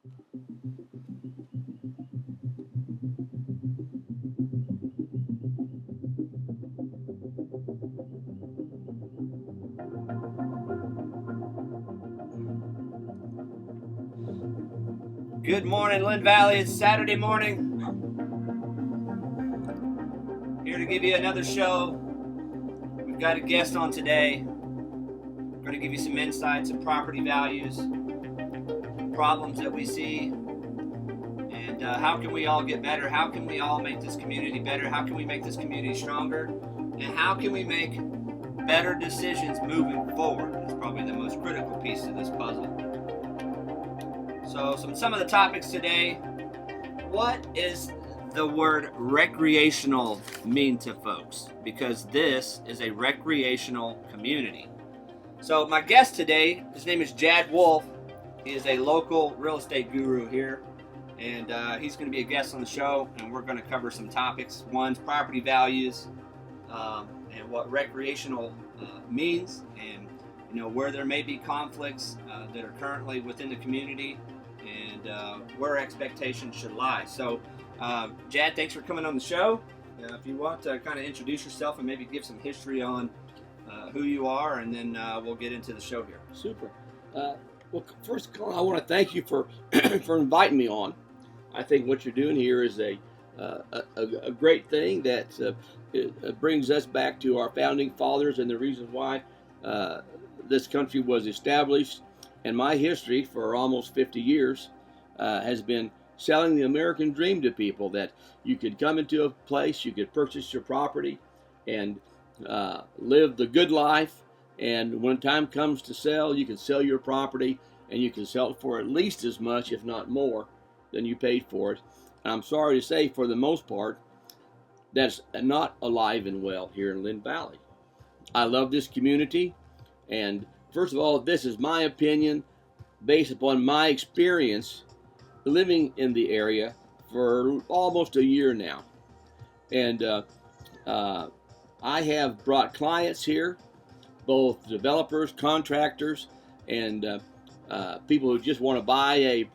Good morning, Linn Valley. It's Saturday morning. Here to give you another show. We've got a guest on today. We're going to give you some insights of property values, problems that we see, and how can we all get better? How can we all make this community better? How can we make this community stronger? And how can we make better decisions moving forward? That's probably the most critical piece of this puzzle. So some of the topics today. What is the word recreational mean to folks? Because this is a recreational community. So my guest today, his name is Jad Wolf. He is a local real estate guru here, and he's going to be a guest on the show, and we're going to cover some topics. One's property values, and what recreational means, and where there may be conflicts that are currently within the community, and where expectations should lie. So, Jad, thanks for coming on the show. If you want to kind of introduce yourself and maybe give some history on who you are, and then we'll get into the show here. Super. Well, first of all, I want to thank you for for inviting me on. I think what you're doing here is a great thing that it brings us back to our founding fathers and the reasons why this country was established. And my history for almost 50 years has been selling the American dream to people, that you could come into a place, you could purchase your property and live the good life. And when time comes to sell, you can sell your property and you can sell it for at least as much, if not more, than you paid for it. And I'm sorry to say, for the most part, that's not alive and well here in Linn Valley. I love this community, and first of all, this is my opinion based upon my experience living in the area for almost a year now. And I have brought clients here, both developers, contractors, and people who just want to buy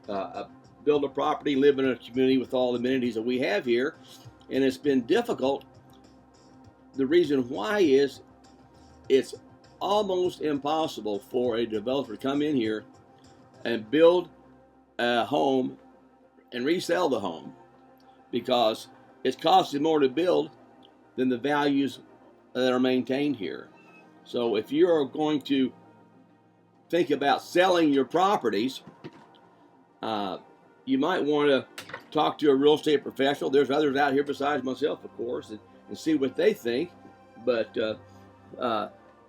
build a property, live in a community with all the amenities that we have here. And it's been difficult. The reason why is it's almost impossible for a developer to come in here and build a home and resell the home, because it's costing more to build than the values that are maintained here. So if you're going to think about selling your properties, you might want to talk to a real estate professional. There's others out here besides myself, of course, and see what they think. But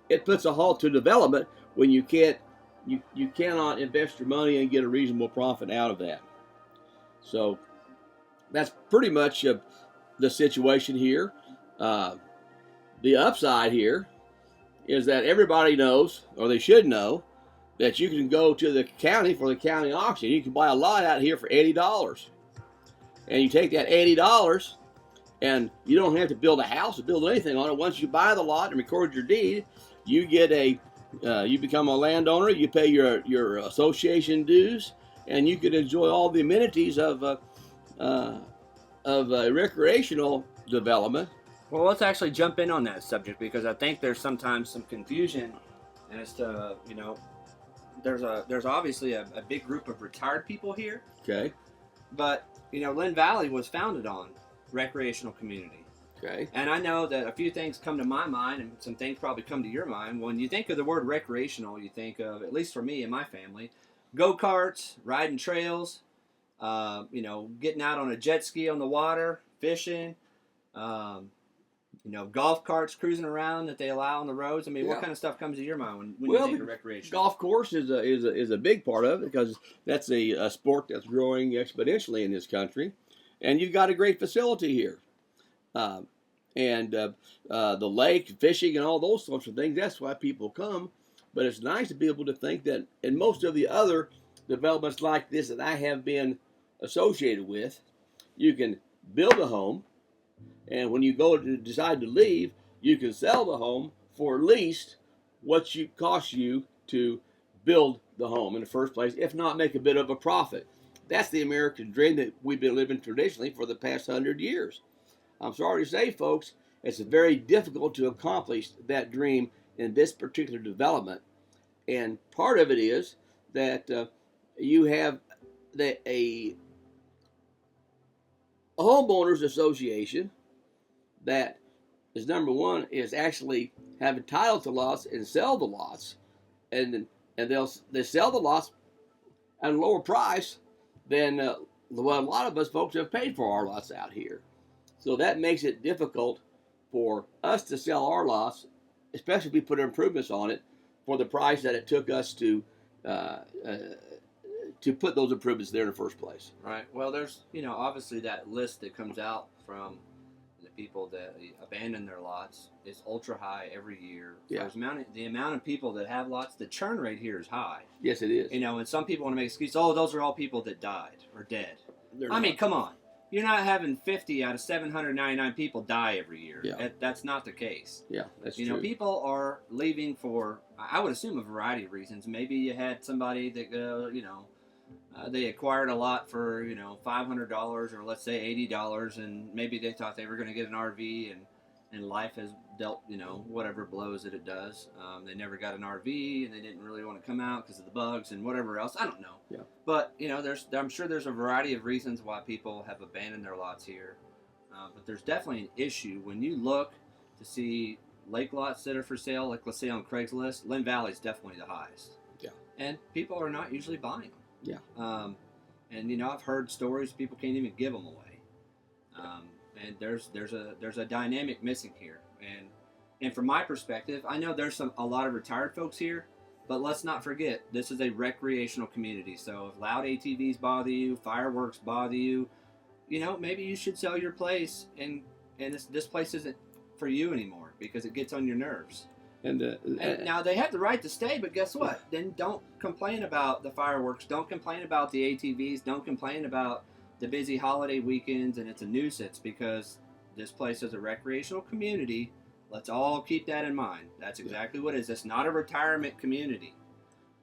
it puts a halt to development when you cannot invest your money and get a reasonable profit out of that. So that's pretty much the situation here. The upside here is that everybody knows, or they should know, that you can go to the county for the county auction. You can buy a lot out here for $80. And you take that $80 and you don't have to build a house or build anything on it. Once you buy the lot and record your deed, you get you become a landowner, you pay your association dues, and you can enjoy all the amenities of a recreational development. Well, let's actually jump in on that subject, because I think there's sometimes some confusion as to, there's obviously a big group of retired people here. Okay. But, Linn Valley was founded on recreational community. Okay. And I know that a few things come to my mind, and some things probably come to your mind. When you think of the word recreational, you think of, at least for me and my family, go-karts, riding trails, getting out on a jet ski on the water, fishing, golf carts cruising around that they allow on the roads. I mean, Yeah. What kind of stuff comes to your mind when you think of recreation? Golf course is a big part of it, because that's a sport that's growing exponentially in this country, and you've got a great facility here, and the lake, fishing, and all those sorts of things. That's why people come. But it's nice to be able to think that in most of the other developments like this that I have been associated with, you can build a home, and when you go to decide to leave, you can sell the home for at least what it costs you to build the home in the first place, if not make a bit of a profit. that's the American dream that we've been living traditionally for the past 100 years. I'm sorry to say, folks, it's very difficult to accomplish that dream in this particular development. And part of it is that you have a homeowners association that is, number one, is actually have a title to lots and sell the lots, and they sell the lots at a lower price than what a lot of us folks have paid for our lots out here. So that makes it difficult for us to sell our lots, especially if we put improvements on it, for the price that it took us to put those improvements there in the first place. Right. Well, there's, obviously that list that comes out from the people that abandon their lots is ultra high every year. Yeah. The amount of people that have lots, the churn rate here is high. Yes, it is. And some people want to make excuses. Oh, those are all people that died or dead. I mean, come on. You're not having 50 out of 799 people die every year. Yeah. That's not the case. Yeah, that's true. People are leaving for, I would assume, a variety of reasons. Maybe you had somebody that, they acquired a lot for, $500 or let's say $80, and maybe they thought they were going to get an RV, and life has dealt, whatever blows that it does. They never got an RV, and they didn't really want to come out because of the bugs and whatever else. I don't know. Yeah. But, I'm sure there's a variety of reasons why people have abandoned their lots here. But there's definitely an issue when you look to see lake lots that are for sale, like let's say on Craigslist. Linn Valley is definitely the highest. Yeah. And people are not usually buying them. Yeah. And I've heard stories people can't even give them away. And there's a dynamic missing here. And from my perspective, I know there's a lot of retired folks here, but let's not forget this is a recreational community. So if loud ATVs bother you, fireworks bother you, maybe you should sell your place, and this place isn't for you anymore because it gets on your nerves. And now they have the right to stay, but guess what? Then don't complain about the fireworks. Don't complain about the ATVs. Don't complain about the busy holiday weekends, and it's a nuisance because this place is a recreational community. Let's all keep that in mind. That's exactly what it is. It's not a retirement community.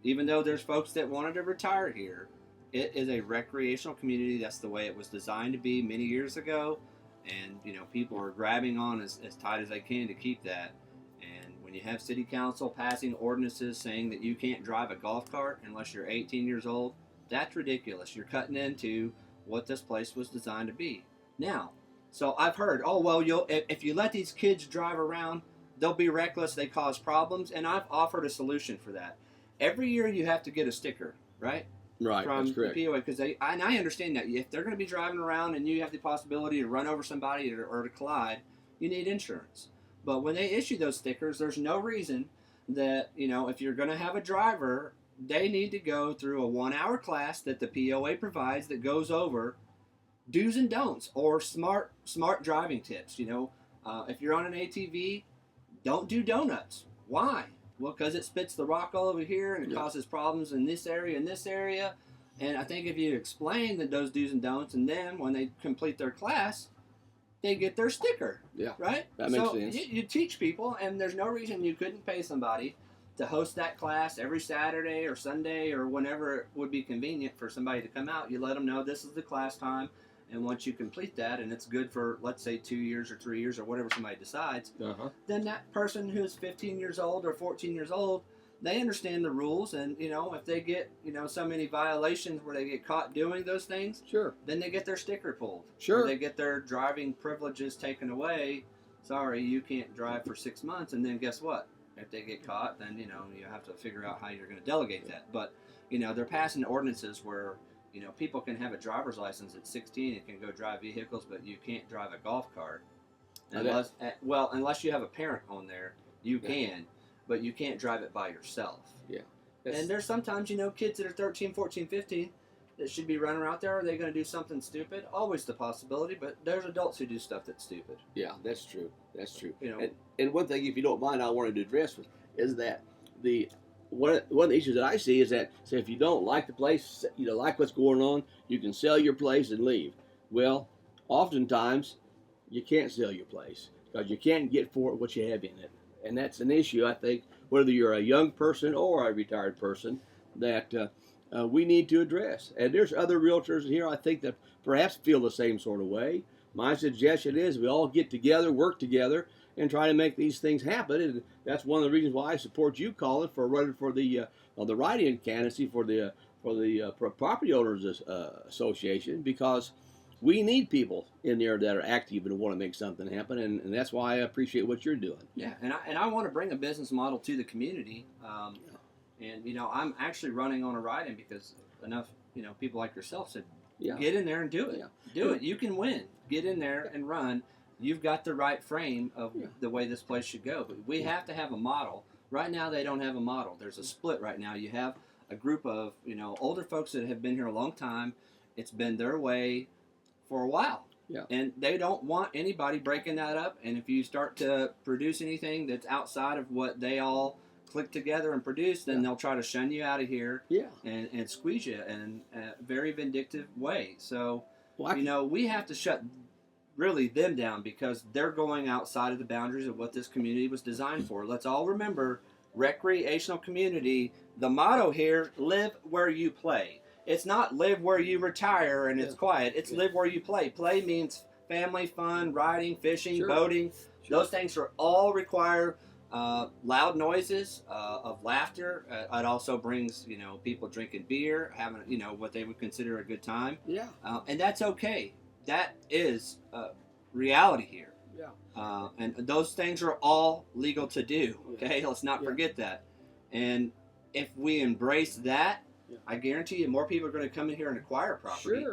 Even though there's folks that wanted to retire here, it is a recreational community. That's the way it was designed to be many years ago. And, people are grabbing on as tight as they can to keep that. And when you have city council passing ordinances saying that you can't drive a golf cart unless you're 18 years old, that's ridiculous. You're cutting into what this place was designed to be. Now, so I've heard, if you let these kids drive around, they'll be reckless, they cause problems, and I've offered a solution for that. Every year you have to get a sticker, right? Right, from that's correct. the POA, because I understand that if they're going to be driving around and you have the possibility to run over somebody or to collide, you need insurance. But when they issue those stickers, there's no reason that, if you're going to have a driver, they need to go through a 1-hour class that the POA provides that goes over do's and don'ts or smart driving tips. If you're on an ATV, don't do donuts. Why? Well, because it spits the rock all over here and it causes problems in this area and this area. And I think if you explain those do's and don'ts, and then when they complete their class, they get their sticker. Yeah. Right? That makes sense. You teach people, and there's no reason you couldn't pay somebody to host that class every Saturday or Sunday or whenever it would be convenient for somebody to come out. You let them know this is the class time. And once you complete that, and it's good for, let's say, 2 years or 3 years or whatever somebody decides, then that person who's 15 years old or 14 years old, they understand the rules. And, if they get, so many violations where they get caught doing those things, then they get their sticker pulled. Or they get their driving privileges taken away. Sorry, you can't drive for 6 months. And then guess what? If they get caught, then, you have to figure out how you're going to delegate that. But, they're passing ordinances where people can have a driver's license at 16 and can go drive vehicles, but you can't drive a golf cart. Unless you have a parent on there, you can, but you can't drive it by yourself. Yeah. And there's sometimes, kids that are 13, 14, 15 that should be running out there. Are they going to do something stupid? Always the possibility, but there's adults who do stuff that's stupid. Yeah, that's true. That's true. And one thing, if you don't mind, I wanted to address is that one of the issues that I see is that, say, if you don't like the place, you don't like what's going on, you can sell your place and leave. Well, oftentimes, you can't sell your place because you can't get for it what you have in it. And that's an issue, I think, whether you're a young person or a retired person, that we need to address. And there's other realtors in here I think that perhaps feel the same sort of way. My suggestion is we all get together, work together, and try to make these things happen. And that's one of the reasons why I support you, Colin, for running for the write-in candidacy for the Property Owners Association, because we need people in there that are active and want to make something happen, and that's why I appreciate what you're doing. Yeah, and I want to bring a business model to the community. And I'm actually running on a write-in because enough people like yourself said, get in there and do it. Do it. You can win. Get in there and run. You've got the right frame of the way this place should go. But we have to have a model. Right now, they don't have a model. There's a split right now. You have a group of older folks that have been here a long time. It's been their way for a while. And they don't want anybody breaking that up. And if you start to produce anything that's outside of what they all click together and produce, then they'll try to shun you out of here and squeeze you in a very vindictive way. So, we have to shut really them down because they're going outside of the boundaries of what this community was designed for. Let's all remember, recreational community, the motto here, live where you play. It's not live where you retire and it's quiet. It's live where you play. Play means family, fun, riding, fishing, boating. Those things are all require loud noises of laughter. It also brings people drinking beer, having what they would consider a good time. And that's okay. That is reality here. And those things are all legal to do. Okay, let's not forget that. And if we embrace that, I guarantee you more people are going to come in here and acquire property.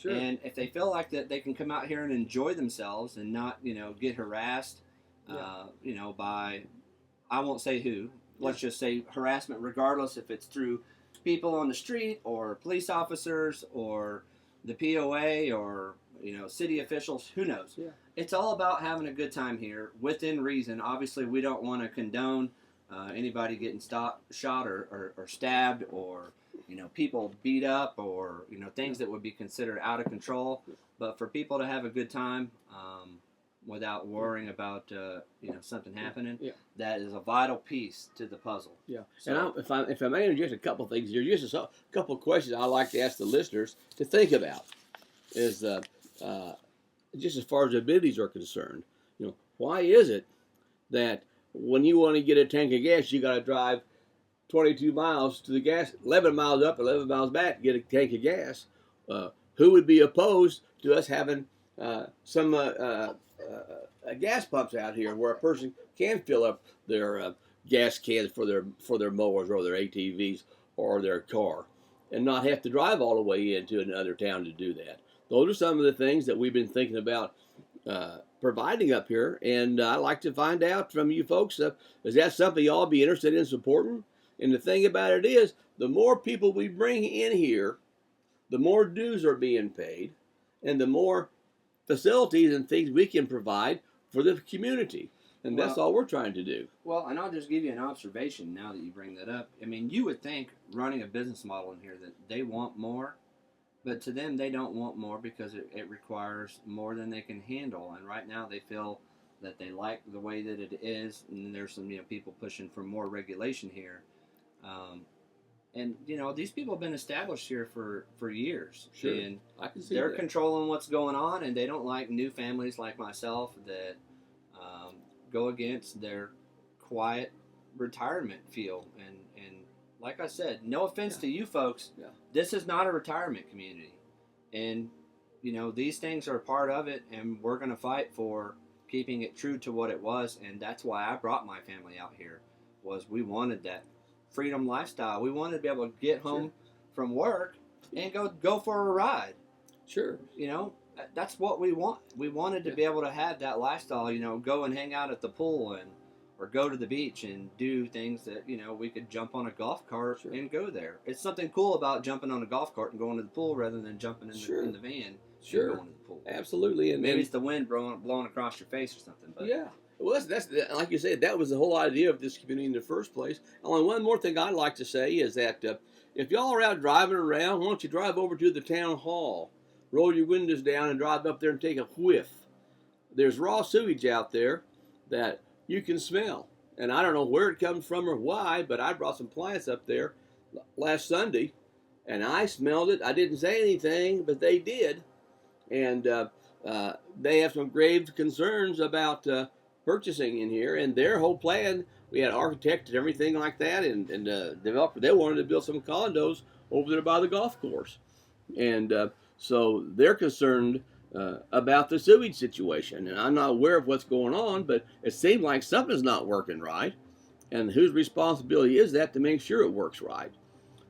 And if they feel like that they can come out here and enjoy themselves and not get harassed by, I won't say who, let's just say harassment, regardless if it's through people on the street or police officers or the POA or city officials, who knows. It's all about having a good time here within reason. Obviously we don't want to condone anybody getting shot or stabbed or people beat up or things that would be considered out of control. But for people to have a good time without worrying about something happening, that is a vital piece to the puzzle. So, and if I may interject a couple things here, just a couple of questions I like to ask the listeners to think about is just as far as abilities are concerned, why is it that when you want to get a tank of gas, you got to drive 22 miles to the gas, 11 miles up, 11 miles back to get a tank of gas? Who would be opposed to us having some gas pumps out here where a person can fill up their gas cans for their mowers or their ATVs or their car and not have to drive all the way into another town to do that? Those are some of the things that we've been thinking about providing up here, and I'd like to find out from you folks, is that something y'all be interested in supporting? And the thing about it is, the more people we bring in here, the more dues are being paid, and the more facilities and things we can provide for the community. And that's all we're trying to do. Well, and I'll just give you an observation now that you bring that up. I mean, you would think running a business model in here that they want more, but to them they don't want more because it requires more than they can handle. And right now they feel that they like the way that it is, and there's some people pushing for more regulation here. And these people have been established here for years, and I can see they're that. controlling what's going on, and they don't like new families like myself that go against their quiet retirement feel. And like I said, no offense to you folks, this is not a retirement community, and these things are part of it, and we're going to fight for keeping it true to what it was. And that's why I brought my family out here, was we wanted that freedom lifestyle. We wanted to be able to get home from work and go for a ride. That's what we want. We wanted to be able to have that lifestyle, go and hang out at the pool or go to the beach and do things that, we could jump on a golf cart and go there. It's something cool about jumping on a golf cart and going to the pool rather than jumping in the van and going to the pool. Absolutely. And maybe it's the wind blowing across your face or something. But well, that's like you said, that was the whole idea of this community in the first place. Only one more thing I'd like to say is that if y'all are out driving around, why don't you drive over to the town hall, roll your windows down, and drive up there and take a whiff. There's raw sewage out there that you can smell. And I don't know where it comes from or why, but I brought some plants up there last Sunday and I smelled it. I didn't say anything, but they did, and they have some grave concerns about purchasing in here, and their whole plan. We had architect and everything like that, and developer. They wanted to build some condos over there by the golf course, and so they're concerned about the sewage situation. And I'm not aware of what's going on, but it seems like something's not working right. And whose responsibility is that to make sure it works right?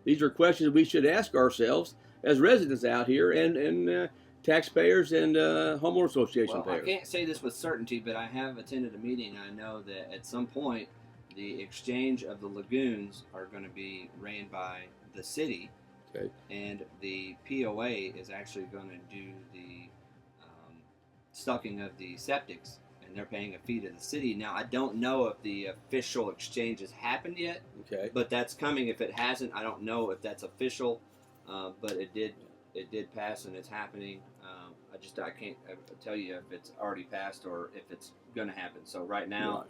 These are questions we should ask ourselves as residents out here, and taxpayers and homeowner association Well, payers. I can't say this with certainty, but I have attended a meeting. I know that at some point the exchange of the lagoons are going to be ran by the city, Okay. and the POA is actually going to do the stocking of the septics, and they're paying a fee to the city. Now, I don't know if the official exchange has happened yet, Okay. but that's coming. If it hasn't, I don't know if that's official, but it did pass and it's happening. I can't tell you if it's already passed or if it's going to happen. So right now,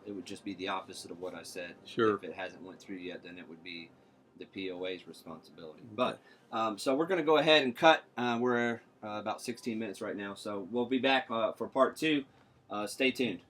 it would just be the opposite of what I said. Sure. If it hasn't went through yet, then it would be the POA's responsibility. But so we're going to go ahead and cut. We're about 16 minutes right now, so we'll be back for part 2. Stay tuned.